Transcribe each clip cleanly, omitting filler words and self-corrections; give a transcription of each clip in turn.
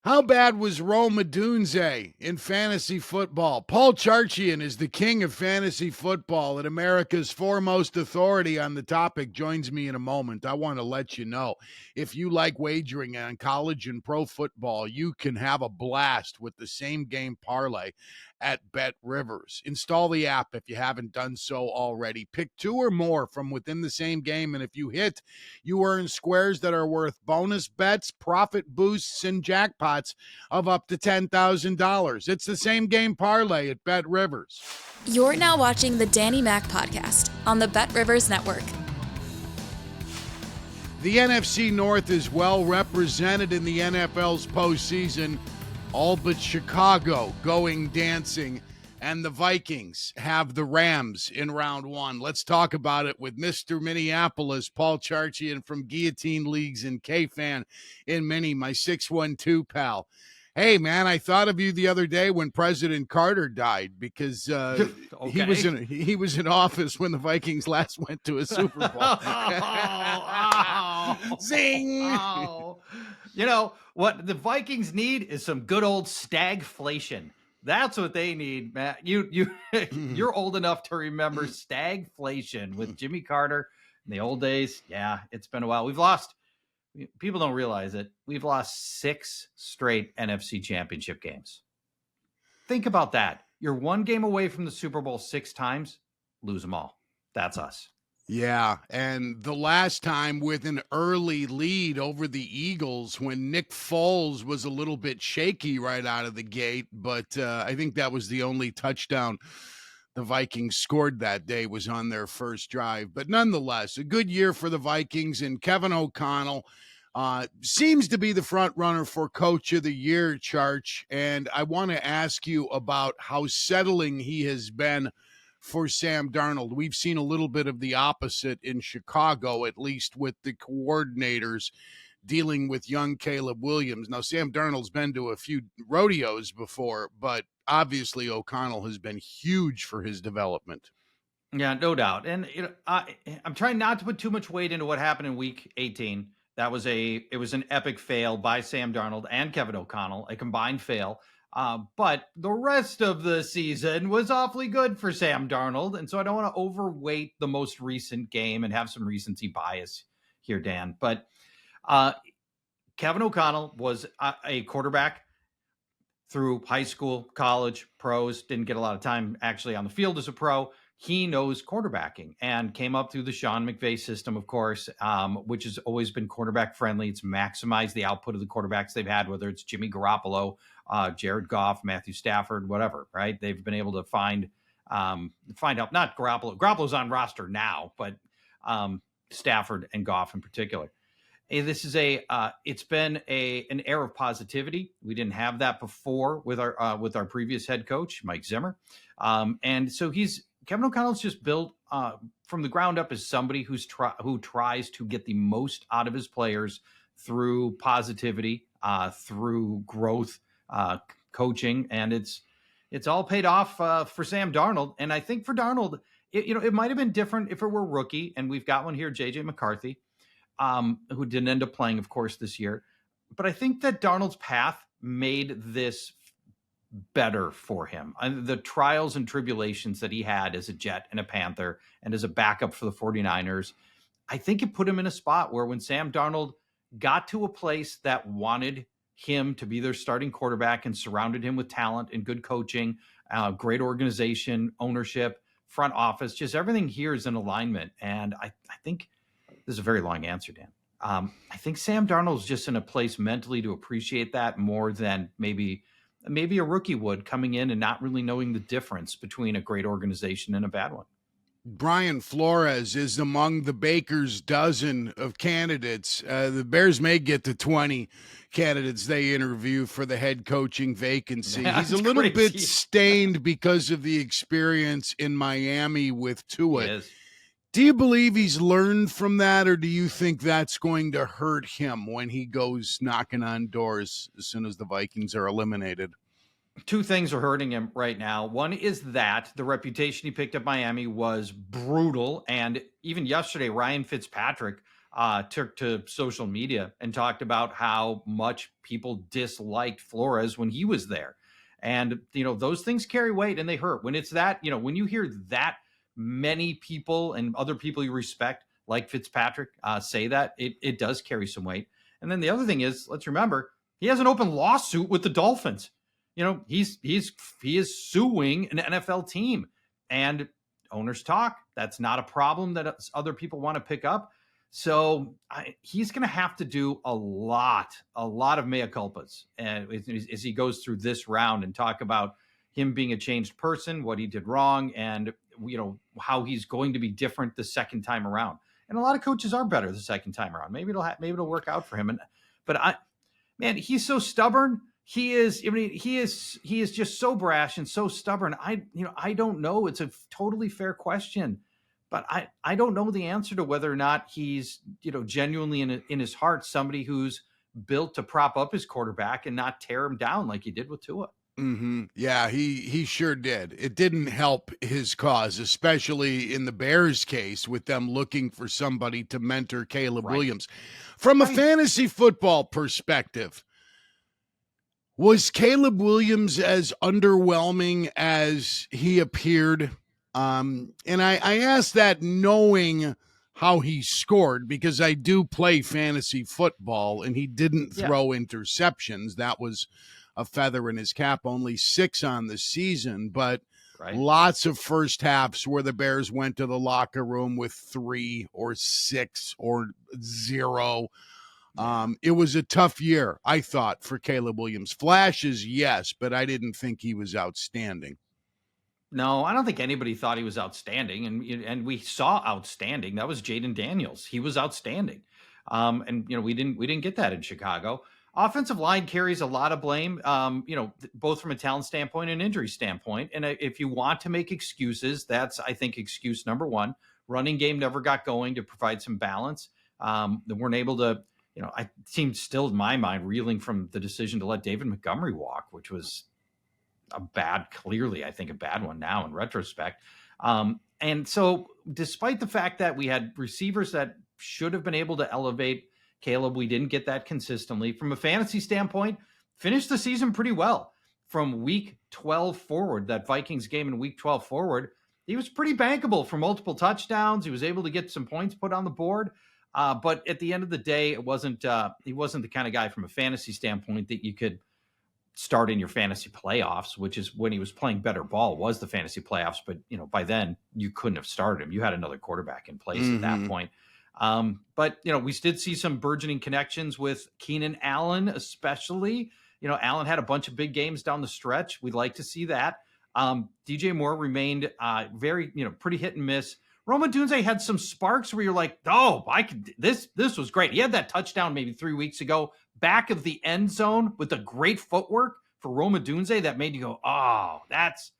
How bad was Rome Odunze in fantasy football? Paul Charchian is the king of fantasy football and America's foremost authority on the topic. Joins me in a moment. I want to let you know, if you like wagering on college and pro football, you can have a blast with the same game parlay at Bet Rivers. Install the app if you haven't done so already. Pick two or more from within the same game, and if you hit, you earn squares that are worth bonus bets, profit boosts, and jackpots of up to $10,000. It's the same game parlay at Bet Rivers. You're now watching the Danny Mac podcast on the Bet Rivers Network. The NFC North is well represented in the NFL's postseason, all but Chicago going dancing, and the Vikings have the Rams in round one. Let's talk about it with Mr. Minneapolis, Paul Charchian from Guillotine Leagues and K-Fan in Mini, my 612 pal. Hey, man, I thought of you the other day when President Carter died because Okay. he was in office when the Vikings last went to a Super Bowl. Zing! Oh. You know, what the Vikings need is some good old stagflation. That's what they need, Matt. You're old enough to remember stagflation with Jimmy Carter in the old days. Yeah, it's been a while. People don't realize it. We've lost 6 straight NFC championship games. Think about that. You're one game away from the Super Bowl 6 times, lose them all. That's us. Yeah, and the last time with an early lead over the Eagles when Nick Foles was a little bit shaky right out of the gate, but I think that was the only touchdown the Vikings scored that day was on their first drive. But nonetheless, a good year for the Vikings, and Kevin O'Connell seems to be the front runner for Coach of the Year, Charch, and I want to ask you about how settling he has been for Sam Darnold. We've seen a little bit of the opposite in Chicago, at least with the coordinators dealing with young Caleb Williams. Now, Sam Darnold's been to a few rodeos before, but obviously O'Connell has been huge for his development. Yeah, no doubt. And I'm trying not to put too much weight into what happened in Week 18. It was an epic fail by Sam Darnold and Kevin O'Connell, a combined fail. But the rest of the season was awfully good for Sam Darnold. And so I don't want to overweight the most recent game and have some recency bias here, Dan. But Kevin O'Connell was a quarterback through high school, college, pros, didn't get a lot of time actually on the field as a pro. He knows quarterbacking and came up through the Sean McVay system, of course, which has always been quarterback friendly. It's maximized the output of the quarterbacks they've had, whether it's Jimmy Garoppolo, Jared Goff, Matthew Stafford, whatever, right? They've been able to find help. Not Garoppolo. Garoppolo's on roster now, but Stafford and Goff in particular. This is it's been an era of positivity. We didn't have that before with our previous head coach, Mike Zimmer. And so Kevin O'Connell's just built from the ground up as somebody who tries to get the most out of his players through positivity, through growth, coaching, and it's all paid off for Sam Darnold. And I think for Darnold, it might have been different if it were rookie, and we've got one here, JJ McCarthy, who didn't end up playing, of course, this year. But I think that Darnold's path made this better for him. The trials and tribulations that he had as a Jet and a Panther and as a backup for the 49ers, I think it put him in a spot where when Sam Darnold got to a place that wanted him to be their starting quarterback and surrounded him with talent and good coaching, great organization, ownership, front office, just everything here is in alignment. And I think this is a very long answer, Dan. I think Sam Darnold's just in a place mentally to appreciate that more than maybe a rookie would, coming in and not really knowing the difference between a great organization and a bad one. Brian Flores is among the baker's dozen of candidates. The Bears may get to 20 candidates they interview for the head coaching vacancy. He's a little bit stained because of the experience in Miami with Tua. Do you believe he's learned from that, or do you think that's going to hurt him when he goes knocking on doors as soon as the Vikings are eliminated? Two things are hurting him right now. One is that the reputation he picked up Miami was brutal. And even yesterday, Ryan Fitzpatrick took to social media and talked about how much people disliked Flores when he was there. And, those things carry weight and they hurt. When it's that, when you hear that many people and other people you respect, like Fitzpatrick, say that, it does carry some weight. And then the other thing is, let's remember, he has an open lawsuit with the Dolphins. He is suing an NFL team, and owners talk. That's not a problem that other people want to pick up. So he's going to have to do a lot of mea culpas as he goes through this round and talk about him being a changed person, what he did wrong, and how he's going to be different the second time around. And a lot of coaches are better the second time around. Maybe it'll work out for him. But he's so stubborn. He is just so brash and so stubborn. I don't know. It's a totally fair question. But I don't know the answer to whether or not he's, genuinely in his heart, somebody who's built to prop up his quarterback and not tear him down like he did with Tua. Mm-hmm. Yeah, he sure did. It didn't help his cause, especially in the Bears case with them looking for somebody to mentor Caleb Williams. From a fantasy football perspective, was Caleb Williams as underwhelming as he appeared? And I asked that knowing how he scored, because I do play fantasy football, and he didn't throw interceptions. That was a feather in his cap, only 6 on the season, but lots of first halves where the Bears went to the locker room with 3 or 6 or 0. It was a tough year, I thought, for Caleb Williams. Flashes, yes, but I didn't think he was outstanding. No, I don't think anybody thought he was outstanding, and we saw outstanding. That was Jaden Daniels. He was outstanding, and we didn't get that in Chicago. Offensive line carries a lot of blame, both from a talent standpoint and injury standpoint. And if you want to make excuses, that's, I think, excuse number one. Running game never got going to provide some balance. They weren't able to. I seemed still in my mind reeling from the decision to let David Montgomery walk, which was clearly, I think, a bad one now in retrospect. And so despite the fact that we had receivers that should have been able to elevate Caleb, we didn't get that consistently. From a fantasy standpoint, finished the season pretty well. From week 12 forward, that Vikings game in week 12 forward, he was pretty bankable for multiple touchdowns. He was able to get some points put on the board. But at the end of the day, he wasn't the kind of guy from a fantasy standpoint that you could start in your fantasy playoffs, which is when he was playing better ball, was the fantasy playoffs. But, by then you couldn't have started him. You had another quarterback in place at that point. But, we did see some burgeoning connections with Keenan Allen, especially. Allen had a bunch of big games down the stretch. We'd like to see that. DJ Moore remained very, pretty hit and miss. Roma Dunze had some sparks where you're like, oh, this was great. He had that touchdown maybe 3 weeks ago, back of the end zone with the great footwork for Roma Dunze that made you go, oh, that's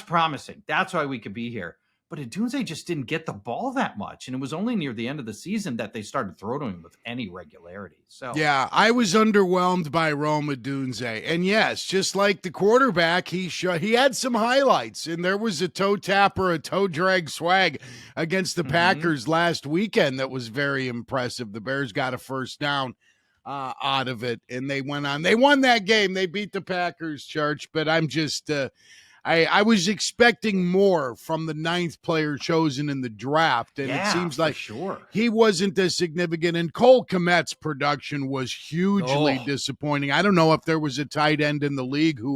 promising. That's why we could be here. But Dunze just didn't get the ball that much. And it was only near the end of the season that they started throwing to him with any regularity. So yeah, I was underwhelmed by Roma Dunze. And yes, just like the quarterback, he had some highlights. And there was a toe tap or a toe drag swag against the Packers last weekend that was very impressive. The Bears got a first down out of it, and they went on. They won that game. They beat the Packers, Charch. But I'm just I was expecting more from the 9th player chosen in the draft, and it seems like he wasn't as significant. And Cole Kmet's production was hugely disappointing. I don't know if there was a tight end in the league who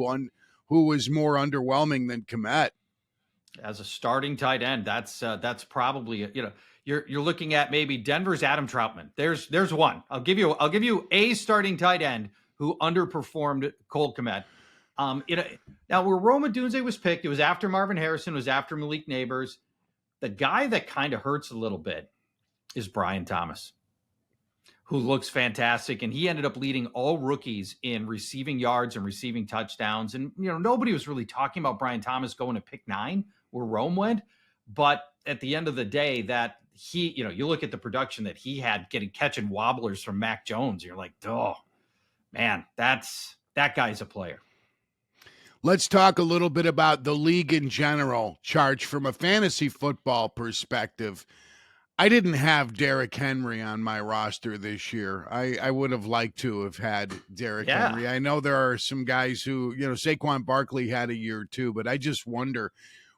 was more underwhelming than Kmet. As a starting tight end, that's probably you're looking at maybe Denver's Adam Troutman. There's one. I'll give you a starting tight end who underperformed Cole Kmet. Now, where Roma Dunze was picked, it was after Marvin Harrison, it was after Malik Neighbors. The guy that kind of hurts a little bit is Brian Thomas, who looks fantastic. And he ended up leading all rookies in receiving yards and receiving touchdowns. And, nobody was really talking about Brian Thomas going to pick 9 where Rome went. But at the end of the day, that he, you look at the production that he had catching wobblers from Mac Jones. You're like, oh, man, that guy's a player. Let's talk a little bit about the league in general, Charge, from a fantasy football perspective. I didn't have Derrick Henry on my roster this year. I would have liked to have had Derrick Yeah. Henry. I know there are some guys who, Saquon Barkley had a year too, but I just wonder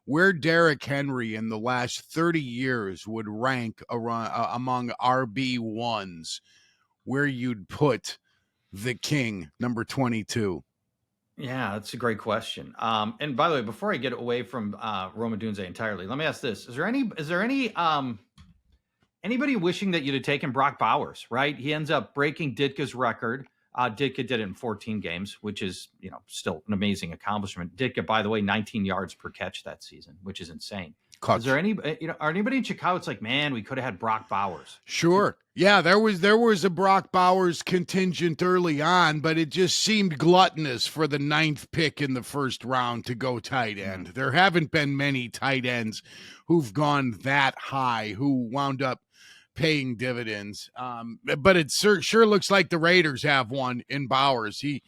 where Derrick Henry in the last 30 years would rank among RB1s, where you'd put the king, number 22. Yeah, that's a great question. And by the way, before I get away from Roma Dunze entirely, let me ask this: Is there any anybody wishing that you'd have taken Brock Bowers? Right, he ends up breaking Ditka's record. Ditka did it in 14 games, which is still an amazing accomplishment. Ditka, by the way, 19 yards per catch that season, which is insane. Is there anybody in Chicago? It's like, man, we could have had Brock Bowers. Sure. Yeah, there was a Brock Bowers contingent early on, but it just seemed gluttonous for the 9th pick in the first round to go tight end. There haven't been many tight ends who've gone that high, who wound up paying dividends. But it sure looks like the Raiders have one in Bowers. He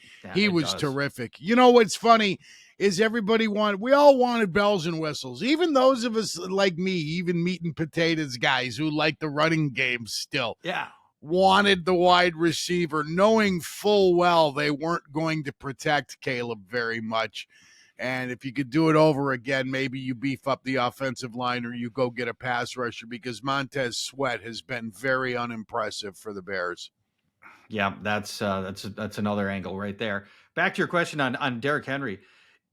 was terrific. You know what's funny is we all wanted bells and whistles. Even those of us like me, even meat and potatoes guys who like the running game still. Yeah. Wanted the wide receiver, knowing full well they weren't going to protect Caleb very much. And if you could do it over again, maybe you beef up the offensive line or you go get a pass rusher, because Montez Sweat has been very unimpressive for the Bears. Yeah, that's another angle right there. Back to your question on Derrick Henry.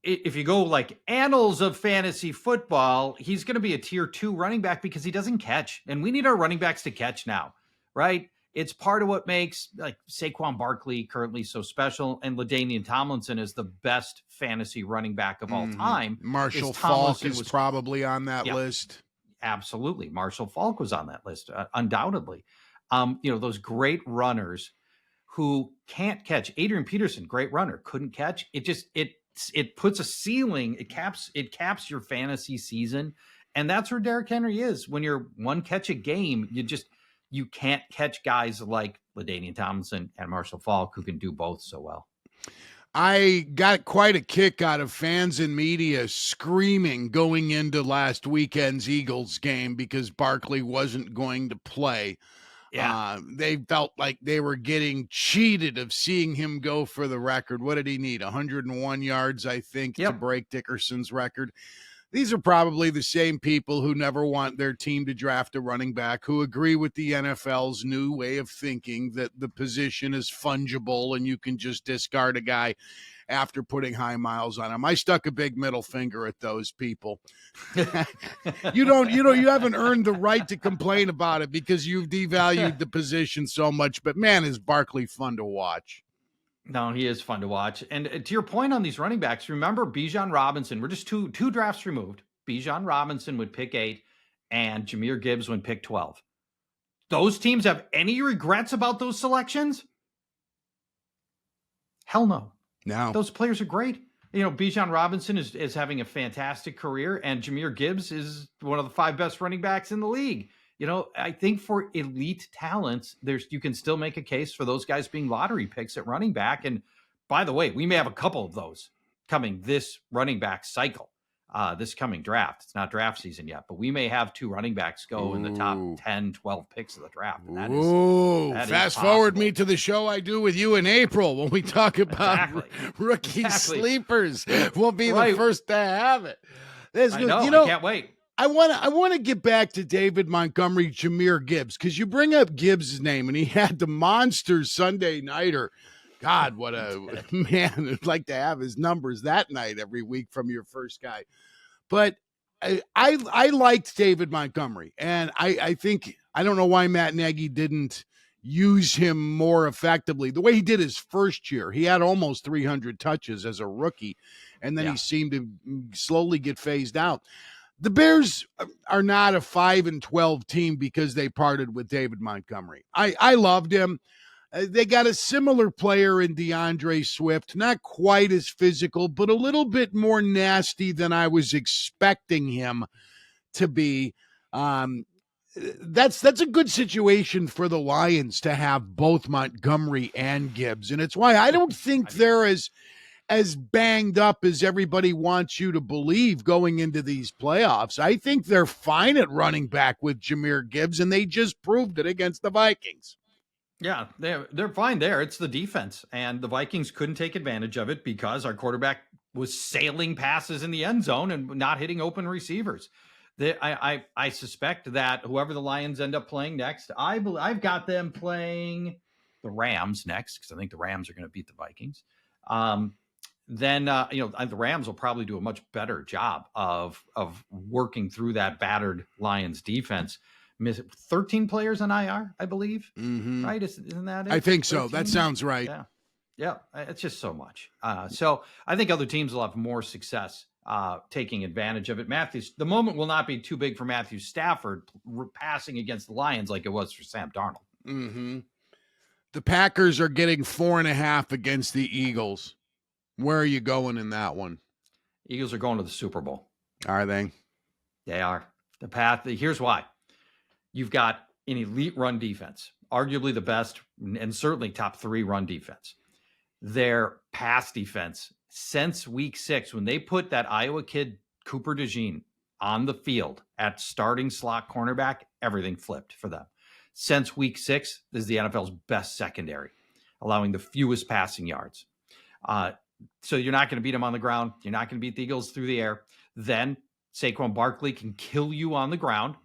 If you go like annals of fantasy football, he's going to be a tier 2 running back because he doesn't catch. And we need our running backs to catch now, right? It's part of what makes like Saquon Barkley currently so special, and LaDainian Tomlinson is the best fantasy running back of all time. Marshall Faulk is probably on that list. Absolutely. Marshall Faulk was on that list, undoubtedly. Those great runners who can't catch. Adrian Peterson, great runner, couldn't catch. It puts a ceiling. It caps your fantasy season. And that's where Derrick Henry is. When you're one catch a game, you can't catch guys like LaDainian Tomlinson and Marshall Faulk who can do both so well. I got quite a kick out of fans and media screaming going into last weekend's Eagles game because Barkley wasn't going to play. Yeah. They felt like they were getting cheated of seeing him go for the record. What did he need? 101 yards, I think, to break Dickerson's record. These are probably the same people who never want their team to draft a running back, who agree with the NFL's new way of thinking that the position is fungible and you can just discard a guy after putting high miles on him. I stuck a big middle finger at those people. You haven't earned the right to complain about it because you've devalued the position so much. But man, is Barkley fun to watch. No, he is fun to watch. And to your point on these running backs, remember Bijan Robinson, we're just two drafts removed. Bijan Robinson would pick 8 and Jahmyr Gibbs would pick 12. Those teams have any regrets about those selections? Hell no. No. Those players are great. Bijan Robinson is having a fantastic career, and Jahmyr Gibbs is one of the 5 best running backs in the league. I think for elite talents, you can still make a case for those guys being lottery picks at running back. And by the way, we may have a couple of those coming this running back cycle, this coming draft. It's not draft season yet, but we may have 2 running backs go in the top 10, 12 picks of the draft. And that fast forward me to the show I do with you in April when we talk about rookie sleepers. We'll be the first to have it. I can't wait. I want to get back to David Montgomery, Jahmyr Gibbs, because you bring up Gibbs' name, and he had the monster Sunday nighter. God, what a man! I'd like to have his numbers that night every week from your first guy. But I liked David Montgomery, and I think I don't know why Matt Nagy didn't use him more effectively. The way he did his first year, he had almost 300 touches as a rookie, and then he seemed to slowly get phased out. The Bears are not a 5-12 team because they parted with David Montgomery. I loved him. They got a similar player in DeAndre Swift, not quite as physical, but a little bit more nasty than I was expecting him to be. That's a good situation for the Lions to have both Montgomery and Gibbs, and it's why I don't think they're as as banged up as everybody wants you to believe going into these playoffs. I think they're fine at running back with Jahmyr Gibbs, and they just proved it against the Vikings. Yeah, they're fine there. It's the defense, and the Vikings couldn't take advantage of it because our quarterback was sailing passes in the end zone and not hitting open receivers. I suspect that whoever the Lions end up playing next, I've got them playing the Rams next because I think the Rams are going to beat the Vikings. Then the Rams will probably do a much better job of working through that battered Lions defense. 13 players on IR, I believe. Mm-hmm. Right? Isn't that it? I think so. 13? That sounds right. Yeah. It's just so much. So I think other teams will have more success taking advantage of it. The moment will not be too big for Matthew Stafford passing against the Lions like it was for Sam Darnold. Mm-hmm. The Packers are getting 4.5 against the Eagles. Where are you going in that one? Eagles are going to the Super Bowl. Are they? They are. Here's why. You've got an elite run defense, arguably the best and certainly top 3 run defense. Their pass defense since week 6, when they put that Iowa kid Cooper DeJean on the field at starting slot cornerback, everything flipped for them. Since week 6, this is the NFL's best secondary, allowing the fewest passing yards. So you're not going to beat them on the ground. You're not going to beat the Eagles through the air. Then Saquon Barkley can kill you on the ground.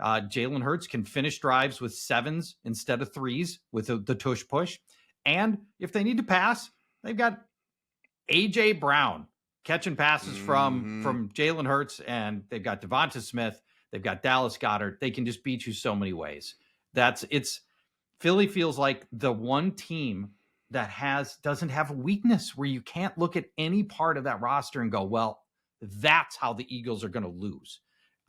Jalen Hurts can finish drives with 7s instead of 3s with the tush push. And if they need to pass, they've got A.J. Brown catching passes from Jalen Hurts, and they've got Devonta Smith. They've got Dallas Goedert. They can just beat you so many ways. Philly feels like the one team that doesn't have a weakness where you can't look at any part of that roster and go, well, that's how the Eagles are going to lose.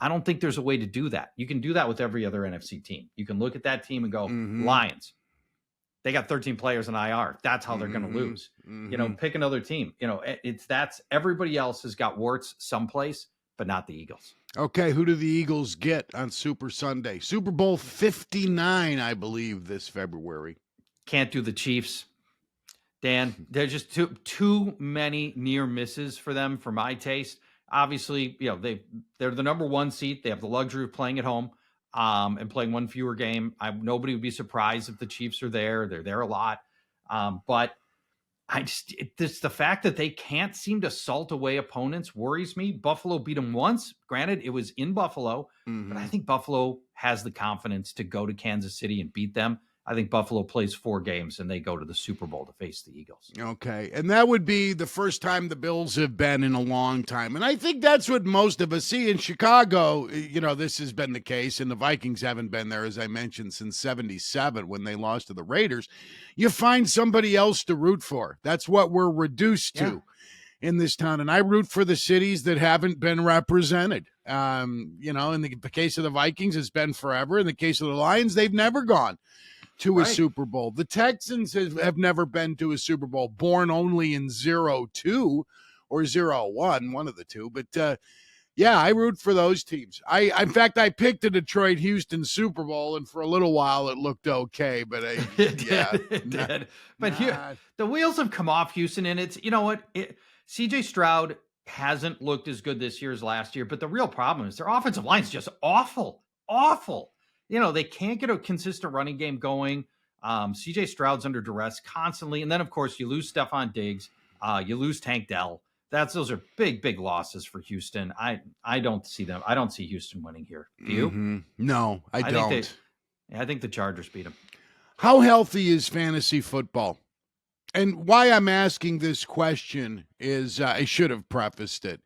I don't think there's a way to do that. You can do that with every other NFC team. You can look at that team and go, Lions, they got 13 players in IR. That's how they're going to lose. Pick another team. Everybody else has got warts someplace, but not the Eagles. Okay, who do the Eagles get on Super Sunday? Super Bowl 59, I believe, this February. Can't do the Chiefs. Dan, there's just too many near misses for them for my taste. Obviously, they're the number 1 seed. They have the luxury of playing at home and playing one fewer game. Nobody would be surprised if the Chiefs are there. They're there a lot. But the fact that they can't seem to salt away opponents worries me. Buffalo beat them once. Granted, it was in Buffalo, but I think Buffalo has the confidence to go to Kansas City and beat them. I think Buffalo plays 4 games and they go to the Super Bowl to face the Eagles. Okay. And that would be the first time the Bills have been in a long time. And I think that's what most of us see in Chicago. This has been the case, and the Vikings haven't been there, as I mentioned, since 77 when they lost to the Raiders. You find somebody else to root for. That's what we're reduced to in this town. And I root for the cities that haven't been represented. In the case of the Vikings, it's been forever. In the case of the Lions, they've never gone to a Super Bowl. The Texans have never been to a Super Bowl, born only in 02 or 01, one of the two. But, I root for those teams. In fact, I picked a Detroit-Houston Super Bowl, and for a little while it looked okay. But it did. But here, the wheels have come off Houston, and it's, C.J. Stroud hasn't looked as good this year as last year, but the real problem is their offensive line is just awful. They can't get a consistent running game going. C.J. Stroud's under duress constantly. And then, of course, you lose Stephon Diggs. You lose Tank Dell. Those are big, big losses for Houston. I don't see them. I don't see Houston winning here. Do you? No, I don't. I think the Chargers beat them. How healthy is fantasy football? And why I'm asking this question is I should have prefaced it.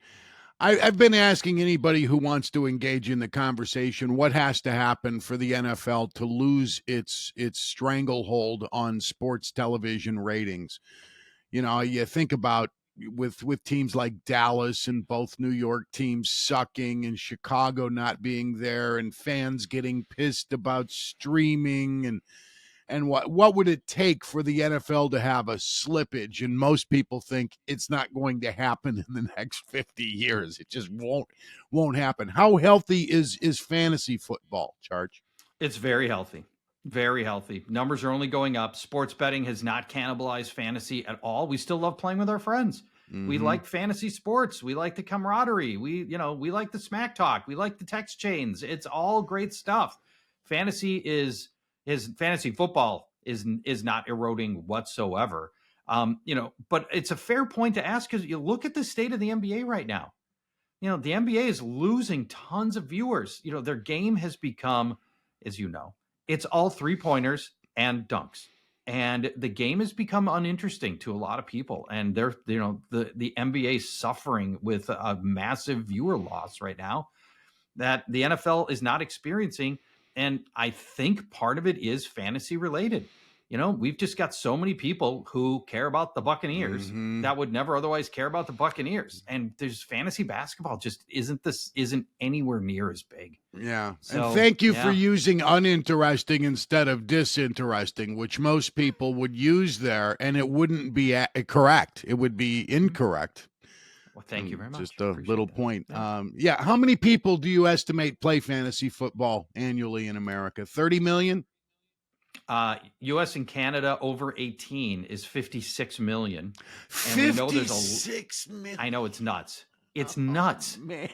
I've been asking anybody who wants to engage in the conversation what has to happen for the NFL to lose its stranglehold on sports television ratings. You think about with teams like Dallas and both New York teams sucking and Chicago not being there and fans getting pissed about streaming and what would it take for the NFL to have a slippage? And most people think it's not going to happen in the next 50 years. It just won't happen. How healthy is fantasy football, Charch? It's very healthy. Very healthy. Numbers are only going up. Sports betting has not cannibalized fantasy at all. We still love playing with our friends. We like fantasy sports. We like the camaraderie. We like the smack talk. We like the text chains. It's all great stuff. Fantasy football is not eroding whatsoever. But it's a fair point to ask because you look at the state of the NBA right now. The NBA is losing tons of viewers. Their game has become, as you know, it's all 3-pointers and dunks. And the game has become uninteresting to a lot of people. And the NBA is suffering with a massive viewer loss right now that the NFL is not experiencing. And I think part of it is fantasy related. We've just got so many people who care about the Buccaneers that would never otherwise care about the Buccaneers. And there's fantasy basketball just isn't anywhere near as big. Yeah. So, and thank you for using uninteresting instead of disinteresting, which most people would use there, and it wouldn't be correct. It would be incorrect. Well, thank you very much. Just a little point. Yeah. How many people do you estimate play fantasy football annually in America? 30 million? U.S. and Canada over 18 is 56 million. And 56 million. I know it's nuts. It's nuts, man.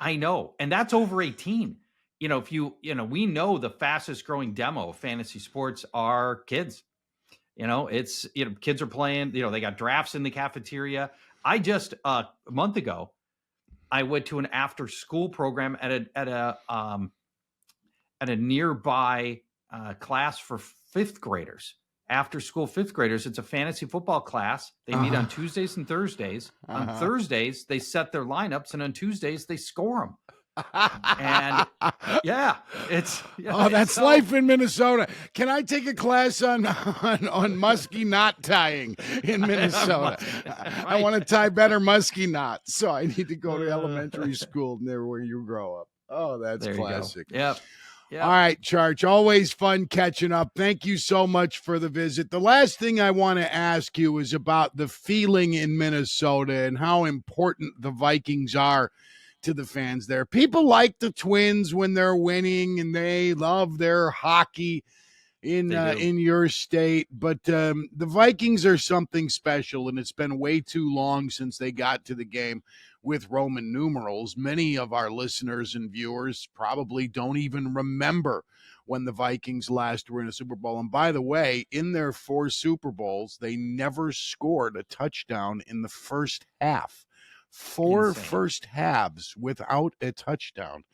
I know, and that's over 18. We know the fastest growing demo of fantasy sports are kids. Kids are playing. They got drafts in the cafeteria. I just a month ago, I went to an after school program at a nearby class for 5th graders, after school 5th graders. It's a fantasy football class. They meet on Tuesdays and Thursdays. On Thursdays, they set their lineups, and on Tuesdays, they score them. And that's life in Minnesota. Can I take a class on musky knot tying in Minnesota? Right. I want to tie better musky knots, so I need to go to elementary school near where you grow up. Oh, that's classic. Yep. All right, Charch, always fun catching up. Thank you so much for the visit. The last thing I want to ask you is about the feeling in Minnesota and how important the Vikings are to the fans there. People like the Twins when they're winning, and they love their hockey in your state. But the Vikings are something special, and it's been way too long since they got to the game with Roman numerals. Many of our listeners and viewers probably don't even remember when the Vikings last were in a Super Bowl. And by the way, in their 4 Super Bowls, they never scored a touchdown in the first half. 4 Insane. First halves without a touchdown.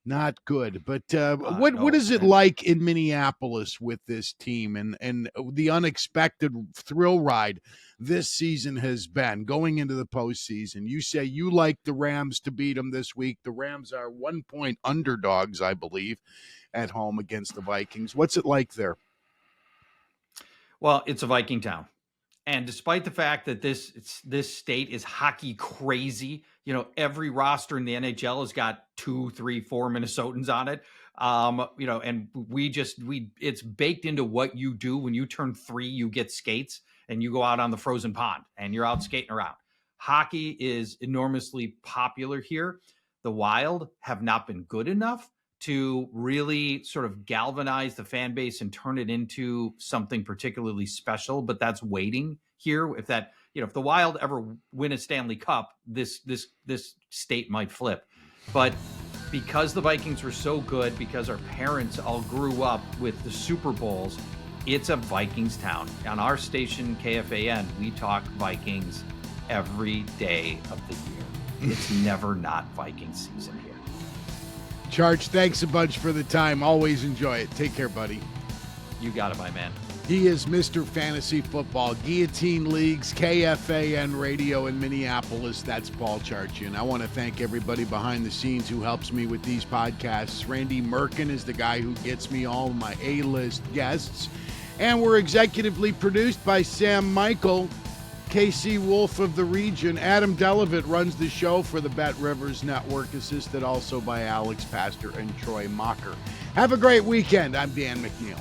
Not good. But what is it like in Minneapolis with this team and the unexpected thrill ride this season has been going into the postseason? You say you like the Rams to beat them this week. The Rams are 1-point underdogs, I believe, at home against the Vikings. What's it like there? Well, it's a Viking town. And despite the fact that this state is hockey crazy, every roster in the NHL has got 2, 3, 4 Minnesotans on it. And it's baked into what you do. When you turn 3, you get skates and you go out on the frozen pond and you're out skating around. Hockey is enormously popular here. The Wild have not been good enough to really sort of galvanize the fan base and turn it into something particularly special, but that's waiting here. If the Wild ever win a Stanley Cup, this state might flip. But because the Vikings were so good, because our parents all grew up with the Super Bowls, it's a Vikings town. On our station, KFAN, we talk Vikings every day of the year. It's never not Viking season here. Charch, thanks a bunch for the time. Always enjoy it. Take care, buddy. You got it, my man. He is Mr. Fantasy Football, Guillotine Leagues, KFAN Radio in Minneapolis. That's Paul Charchian. I want to thank everybody behind the scenes who helps me with these podcasts. Randy Merkin is the guy who gets me all of my A-list guests. And we're executively produced by Sam Michael, KC Wolf of the region. Adam Delavitt runs the show for the Bet Rivers Network, assisted also by Alex Pastor and Troy Mocker. Have a great weekend. I'm Dan McNeil.